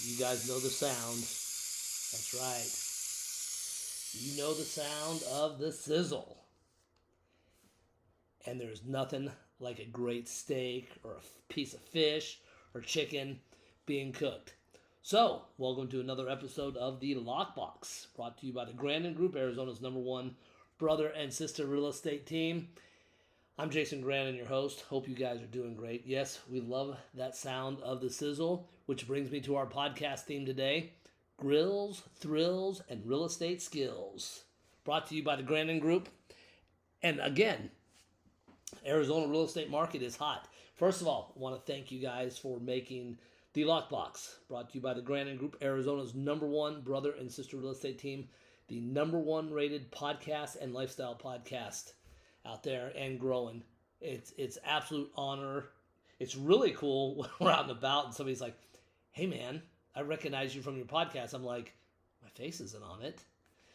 You guys know the sound. That's right. You know the sound of the sizzle. And there's nothing like a great steak or a piece of fish or chicken being cooked. So, welcome to another episode of The Lockbox, brought to you by the Grandon Group, Arizona's #1 brother and sister real estate team. I'm Jason Grandon, your host. Hope you guys are doing great. Yes, we love that sound of the sizzle, which brings me to our podcast theme today, Grills, Thrills, and Real Estate Skills. Brought to you by the Grandon Group. And again, Arizona real estate market is hot. First of all, I want to thank you guys for making The Lockbox, brought to you by the Grandon Group, Arizona's #1 brother and sister real estate team, the #1 rated podcast and lifestyle podcast out there and growing. It's absolute honor. It's really cool when we're out and about and somebody's like, hey man, I recognize you from your podcast. I'm like, my face isn't on it.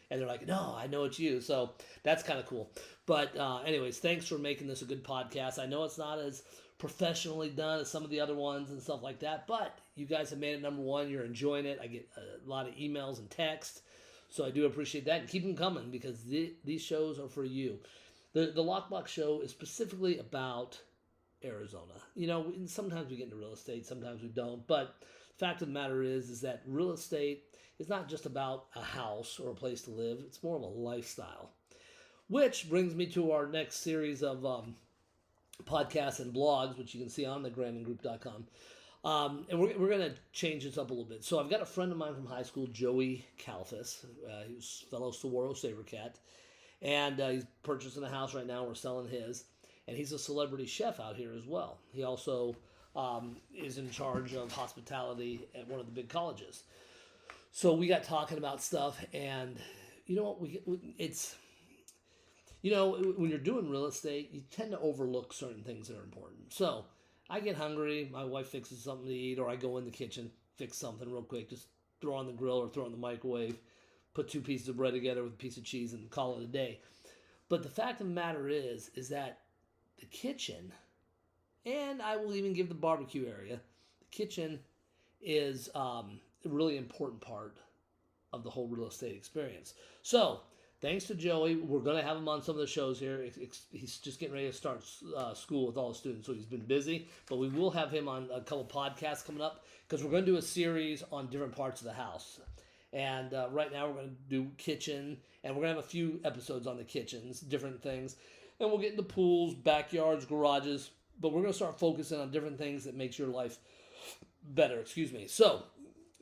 And they're like, no, I know it's you. So that's kind of cool. But anyways, thanks for making this a good podcast. I know it's not as professionally done as some of the other ones and stuff like that, but you guys have made it #1. You're enjoying it. I get a lot of emails and texts. So I do appreciate that. And keep them coming because these shows are for you. The Lockbox show is specifically about Arizona. You know, sometimes we get into real estate, sometimes we don't. But the fact of the matter is that real estate is not just about a house or a place to live. It's more of a lifestyle. Which brings me to our next series of podcasts and blogs, which you can see on the grandongroup.com. And we're going to change this up a little bit. So I've got a friend of mine from high school, Joey Kalfus. He was fellow Saguaro Sabercat. And he's purchasing a house right now. We're selling his. And he's a celebrity chef out here as well. He also is in charge of hospitality at one of the big colleges. So we got talking about stuff. And you know what? It's, you know, when you're doing real estate, you tend to overlook certain things that are important. So I get hungry. My wife fixes something to eat. Or I go in the kitchen, fix something real quick. Just throw on the grill or throw in the microwave. Put 2 pieces of bread together with a piece of cheese and call it a day. But the fact of the matter is that the kitchen, and I will even give the barbecue area, the kitchen is a really important part of the whole real estate experience. So, thanks to Joey, we're going to have him on some of the shows here. He's just getting ready to start school with all the students, so he's been busy. But we will have him on a couple podcasts coming up because we're going to do a series on different parts of the house. And right now we're going to do kitchen, and we're going to have a few episodes on the kitchens, different things. And we'll get into pools, backyards, garages, but we're going to start focusing on different things that makes your life better. So,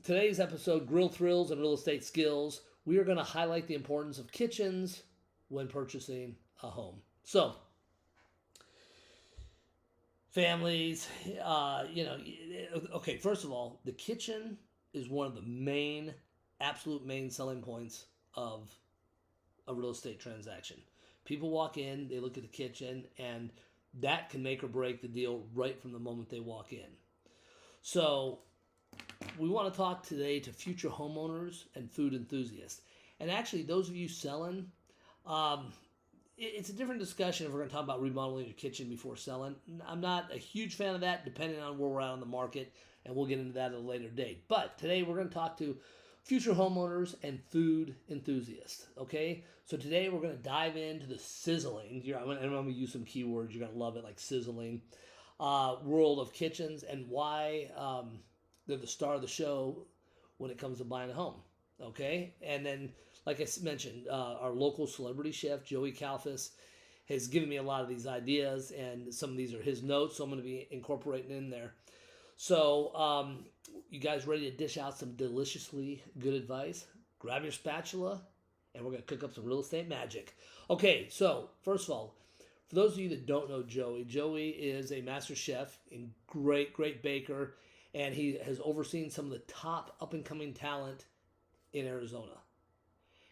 today's episode, Grill Thrills and Real Estate Skills, we are going to highlight the importance of kitchens when purchasing a home. So, families, okay, first of all, the kitchen is one of the absolute main selling points of a real estate transaction. People walk in, they look at the kitchen, and that can make or break the deal right from the moment they walk in. So we want to talk today to future homeowners and food enthusiasts. And actually, those of you selling, it's a different discussion if we're going to talk about remodeling your kitchen before selling. I'm not a huge fan of that, depending on where we're at on the market, and we'll get into that at a later date. But today we're going to talk to future homeowners and food enthusiasts, okay? So today we're going to dive into the sizzling, I'm going to use some keywords, you're going to love it, like sizzling, world of kitchens and why they're the star of the show when it comes to buying a home, okay? And then, like I mentioned, our local celebrity chef, Joey Kalfus, has given me a lot of these ideas, and some of these are his notes, so I'm going to be incorporating in there. So, you guys ready to dish out some deliciously good advice? Grab your spatula, and we're going to cook up some real estate magic. Okay, so first of all, for those of you that don't know Joey is a master chef and great baker, and he has overseen some of the top up-and-coming talent in Arizona.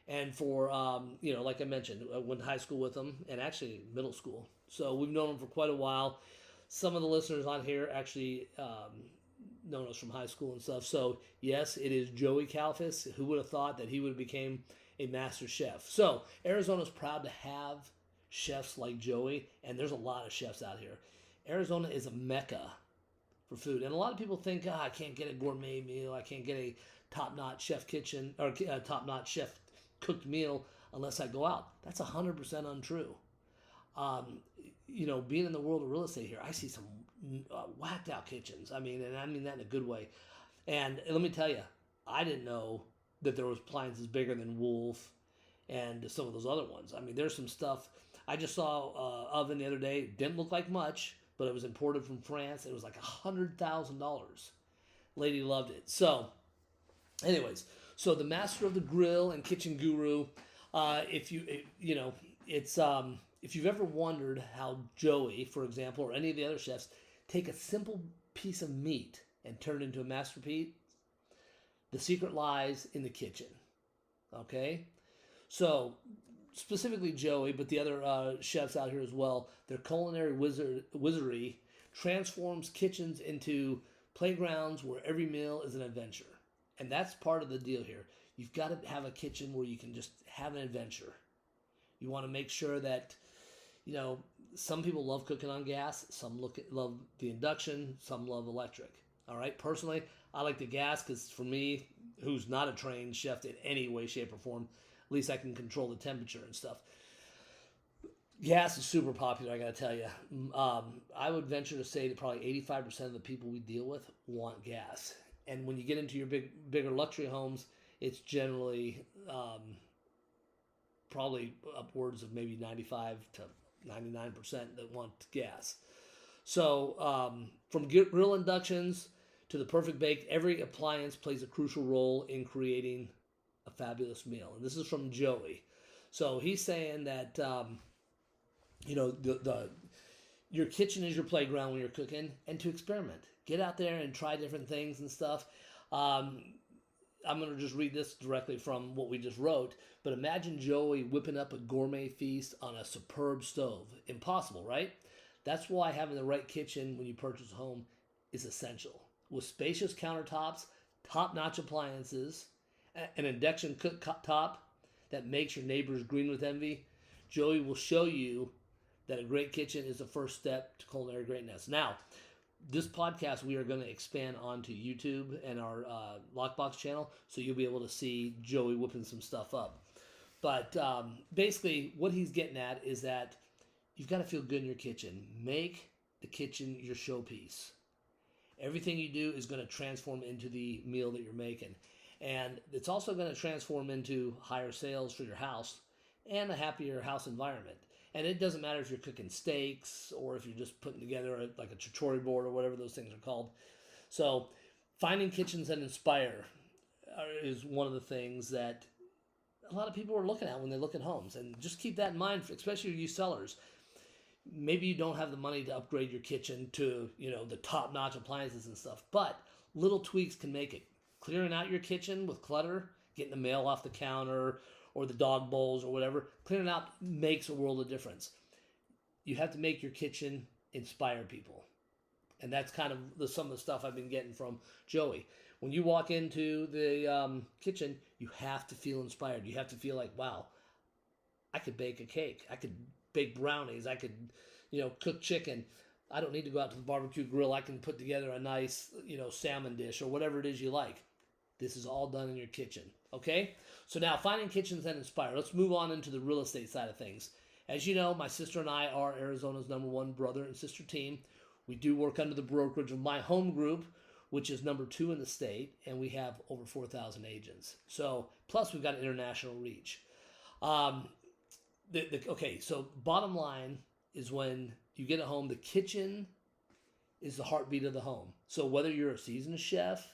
And for, like I mentioned, I went to high school with him, and actually middle school. So we've known him for quite a while. Some of the listeners on here actually known us from high school and stuff. So, yes, it is Joey Kalfus. Who would have thought that he would have became a master chef? So, Arizona's proud to have chefs like Joey, and there's a lot of chefs out here. Arizona is a mecca for food. And a lot of people think, I can't get a gourmet meal. I can't get a top-notch chef kitchen or top-notch chef cooked meal unless I go out. That's 100% untrue. Being in the world of real estate here, I see some whacked out kitchens. I mean that in a good way. And let me tell you, I didn't know that there was appliances bigger than Wolf and some of those other ones. I mean, there's some stuff. I just saw oven the other day. Didn't look like much, but it was imported from France. It was like $100,000. Lady loved it. So, anyways, the master of the grill and kitchen guru. If you've ever wondered how Joey, for example, or any of the other chefs take a simple piece of meat and turn it into a masterpiece, the secret lies in the kitchen. Okay? So, specifically Joey, but the other chefs out here as well, their culinary wizardry transforms kitchens into playgrounds where every meal is an adventure. And that's part of the deal here. You've got to have a kitchen where you can just have an adventure. You want to make sure that, some people love cooking on gas. Some love the induction. Some love electric. All right. Personally, I like the gas because for me, who's not a trained chef in any way, shape, or form, at least I can control the temperature and stuff. Gas is super popular, I got to tell you. I would venture to say that probably 85% of the people we deal with want gas. And when you get into your bigger luxury homes, it's generally probably upwards of maybe 95 to 99% that want gas. So from grill inductions to the perfect bake, every appliance plays a crucial role in creating a fabulous meal. And this is from Joey. So he's saying that, your kitchen is your playground when you're cooking, and to experiment. Get out there and try different things and stuff. I'm going to just read this directly from what we just wrote. But imagine Joey whipping up a gourmet feast on a superb stove. Impossible, right? That's why having the right kitchen when you purchase a home is essential. With spacious countertops, top-notch appliances, an induction cooktop that makes your neighbors green with envy, Joey will show you that a great kitchen is the first step to culinary greatness. Now, this podcast we are going to expand onto YouTube and our Lockbox channel, so you'll be able to see Joey whipping some stuff up. But basically, what he's getting at is that you've got to feel good in your kitchen. Make the kitchen your showpiece. Everything you do is going to transform into the meal that you're making. And it's also going to transform into higher sales for your house and a happier house environment. And it doesn't matter if you're cooking steaks or if you're just putting together a charcuterie board or whatever those things are called. So finding kitchens that inspire is one of the things that a lot of people are looking at when they look at homes. And just keep that in mind, especially you sellers. Maybe you don't have the money to upgrade your kitchen to, the top-notch appliances and stuff, but little tweaks can make it. Clearing out your kitchen with clutter, getting the mail off the counter or the dog bowls or whatever, clearing out makes a world of difference. You have to make your kitchen inspire people. And that's kind of some of the stuff I've been getting from Joey. When you walk into the kitchen, you have to feel inspired. You have to feel like, wow, I could bake a cake. I could bake brownies. I could, cook chicken. I don't need to go out to the barbecue grill. I can put together a nice, salmon dish or whatever it is you like. This is all done in your kitchen, okay? So now finding kitchens that inspire. Let's move on into the real estate side of things. As you know, my sister and I are Arizona's #1 brother and sister team. We do work under the brokerage of My Home Group, which is #2 in the state, and we have over 4,000 agents. So, plus we've got international reach. Okay, so bottom line is when you get a home, the kitchen is the heartbeat of the home. So whether you're a seasoned chef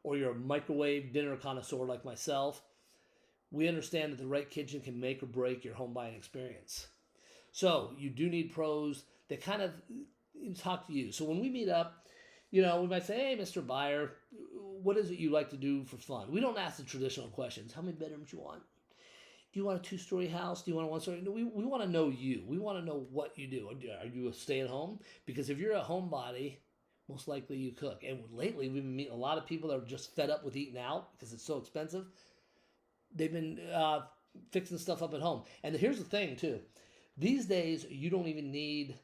or you're a microwave dinner connoisseur like myself, we understand that the right kitchen can make or break your home buying experience. So you do need pros that kind of talk to you. So when we meet up, we might say, hey, Mr. Buyer, what is it you like to do for fun? We don't ask the traditional questions. How many bedrooms you want? Do you want a 2-story house? Do you want a 1-story? No, we want to know you. We want to know what you do. Are you a stay-at-home? Because if you're a homebody, most likely you cook. And lately, we've been meeting a lot of people that are just fed up with eating out because it's so expensive. They've been fixing stuff up at home. And here's the thing, too. These days, you don't even need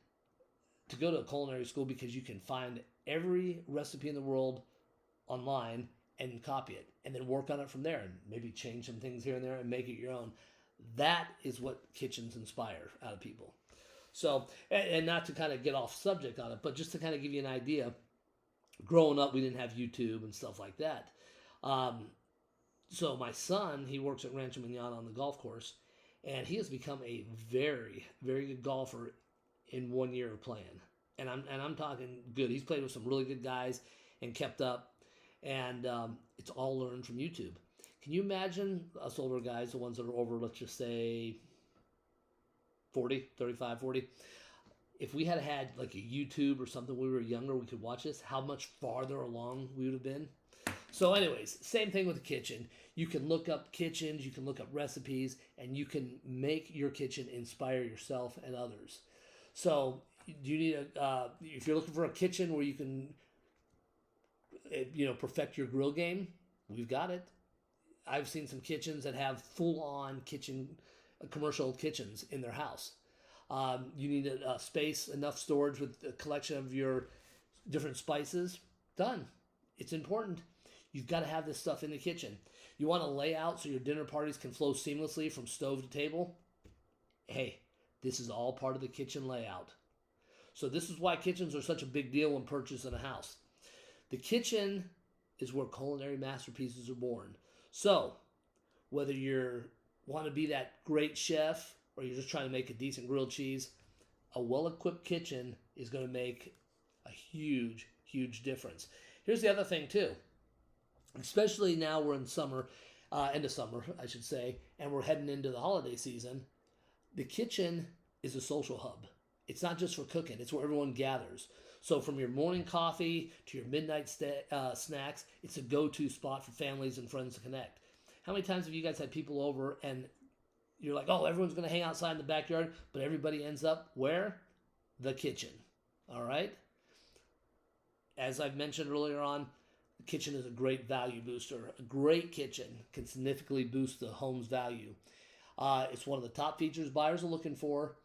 to go to a culinary school because you can find every recipe in the world online and copy it and then work on it from there and maybe change some things here and there and make it your own. That is what kitchens inspire out of people. So, and not to kind of get off subject on it, but just to kind of give you an idea, growing up, we didn't have YouTube and stuff like that. So my son, he works at Rancho Manana on the golf course, and he has become a very, very good golfer in 1 year of playing. And I'm talking good. He's played with some really good guys and kept up. And it's all learned from YouTube. Can you imagine us older guys, the ones that are over, let's just say 40, 35, 40, if we had like a YouTube or something when we were younger, we could watch this, how much farther along we would have been? So anyways, same thing with the kitchen. You can look up kitchens, you can look up recipes, and you can make your kitchen inspire yourself and others. So you need if you're looking for a kitchen where you can, perfect your grill game, we've got it. I've seen some kitchens that have full-on commercial kitchens in their house. You need a space, enough storage with a collection of your different spices. Done. It's important. You've got to have this stuff in the kitchen. You want to lay out so your dinner parties can flow seamlessly from stove to table? Hey, this is all part of the kitchen layout. So this is why kitchens are such a big deal when purchasing a house. The kitchen is where culinary masterpieces are born. So whether you want to be that great chef or you're just trying to make a decent grilled cheese, a well-equipped kitchen is going to make a huge, huge difference. Here's the other thing too. Especially now we're in summer, end of summer, I should say, and we're heading into the holiday season. The kitchen is a social hub. It's not just for cooking. It's where everyone gathers. So from your morning coffee to your midnight snacks, it's a go-to spot for families and friends to connect. How many times have you guys had people over and you're like, oh, everyone's going to hang outside in the backyard, but everybody ends up where? The kitchen. All right? As I've mentioned earlier on, the kitchen is a great value booster. A great kitchen can significantly boost the home's value. It's one of the top features buyers are looking for.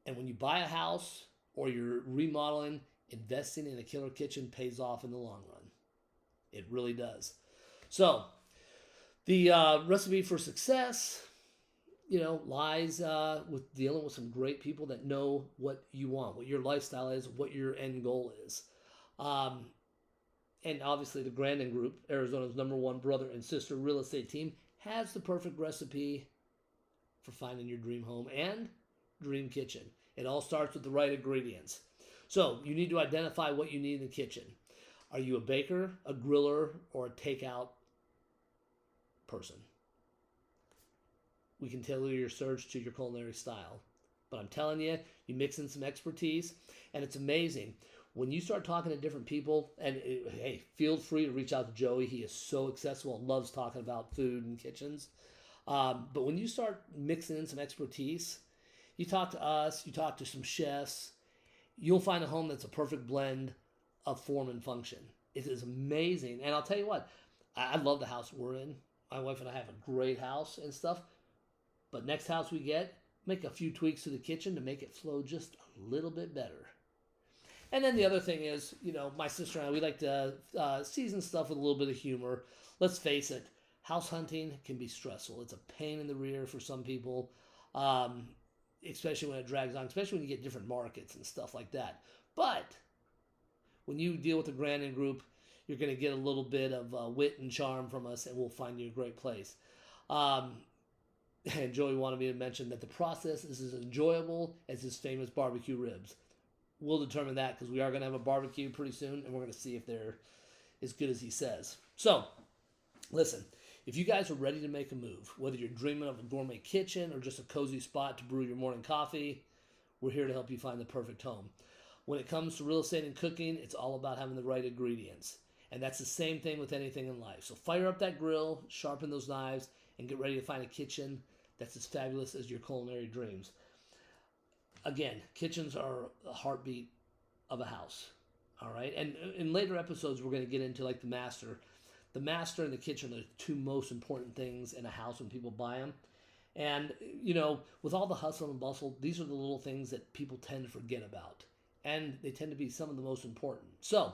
And when you buy a house or you're remodeling, investing in a killer kitchen pays off in the long run. It really does. So, the recipe for success, lies with dealing with some great people that know what you want, what your lifestyle is, what your end goal is. And obviously the Grandon Group, Arizona's #1 brother and sister real estate team, has the perfect recipe for finding your dream home and dream kitchen. It all starts with the right ingredients. So you need to identify what you need in the kitchen. Are you a baker, a griller, or a takeout person? We can tailor your search to your culinary style. But I'm telling you, you mix in some expertise, and it's amazing. When you start talking to different people, and hey, feel free to reach out to Joey. He is so accessible and loves talking about food and kitchens. But when you start mixing in some expertise, you talk to us, you talk to some chefs, you'll find a home that's a perfect blend of form and function. It is amazing. And I'll tell you what, I love the house we're in. My wife and I have a great house and stuff. But next house we get, make a few tweaks to the kitchen to make it flow just a little bit better. And then the other thing is, my sister and I, we like to season stuff with a little bit of humor. Let's face it, house hunting can be stressful. It's a pain in the rear for some people, especially when it drags on, especially when you get different markets and stuff like that. But when you deal with the Grandon Group, you're going to get a little bit of wit and charm from us, and we'll find you a great place. And Joey wanted me to mention that the process is as enjoyable as his famous barbecue ribs. We'll determine that because we are going to have a barbecue pretty soon, and we're going to see if they're as good as he says. So, listen, if you guys are ready to make a move, whether you're dreaming of a gourmet kitchen or just a cozy spot to brew your morning coffee, we're here to help you find the perfect home. When it comes to real estate and cooking, it's all about having the right ingredients. And that's the same thing with anything in life. So fire up that grill, sharpen those knives, and get ready to find a kitchen that's as fabulous as your culinary dreams. Again, kitchens are the heartbeat of a house, all right? And in later episodes, we're going to get into like the master. The master and the kitchen are the two most important things in a house when people buy them. And, with all the hustle and bustle, these are the little things that people tend to forget about. and they tend to be some of the most important. So,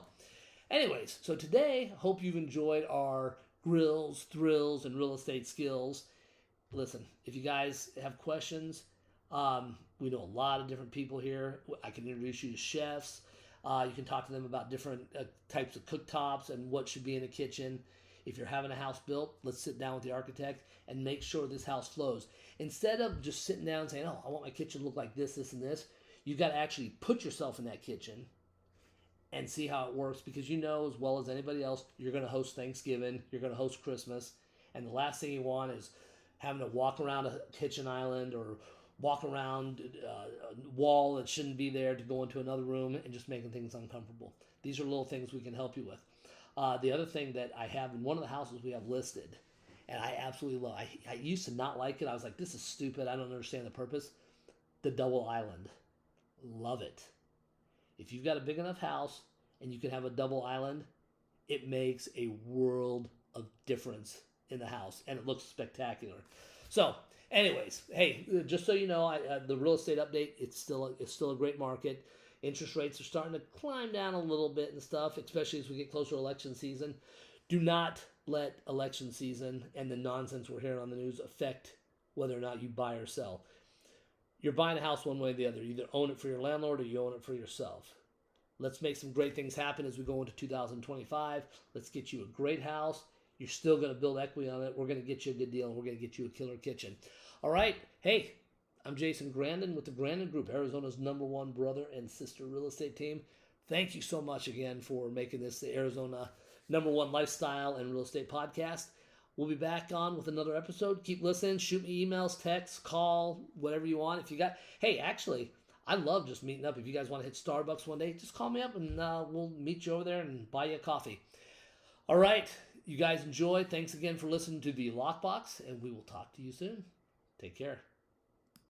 anyways, so today, hope you've enjoyed our grills, thrills, and real estate skills. Listen, if you guys have questions, we know a lot of different people here. I can introduce you to chefs. You can talk to them about different types of cooktops and what should be in a kitchen. If you're having a house built, let's sit down with the architect and make sure this house flows. Instead of just sitting down and saying, oh, I want my kitchen to look like this, this, and this, you got to actually put yourself in that kitchen and see how it works, because you know as well as anybody else, you're going to host Thanksgiving, you're going to host Christmas, and the last thing you want is having to walk around a kitchen island or walk around a wall that shouldn't be there to go into another room and just making things uncomfortable. These are little things we can help you with. The other thing that I have in one of the houses we have listed, and I absolutely love, I used to not like it. I was like, this is stupid. I don't understand the purpose. The double island. Love it. If you've got a big enough house and you can have a double island, it makes a world of difference in the house, and it looks spectacular. So, anyways, hey, just so you know, the real estate update, it's still a great market. Interest rates are starting to climb down a little bit and stuff, especially as we get closer to election season. Do not let election season and the nonsense we're hearing on the news affect whether or not you buy or sell. You're buying a house one way or the other. You either own it for your landlord or you own it for yourself. Let's make some great things happen as we go into 2025. Let's get you a great house. You're still going to build equity on it. We're going to get you a good deal, and we're going to get you a killer kitchen. All right. Hey, I'm Jason Grandon with the Grandon Group, Arizona's #1 brother and sister real estate team. Thank you so much again for making this the Arizona #1 lifestyle and real estate podcast. We'll be back on with another episode. Keep listening. Shoot me emails, texts, call, whatever you want. If you got, hey, actually, I love just meeting up. If you guys want to hit Starbucks one day, just call me up and we'll meet you over there and buy you a coffee. All right. You guys enjoy. Thanks again for listening to the Lockbox, and we will talk to you soon. Take care.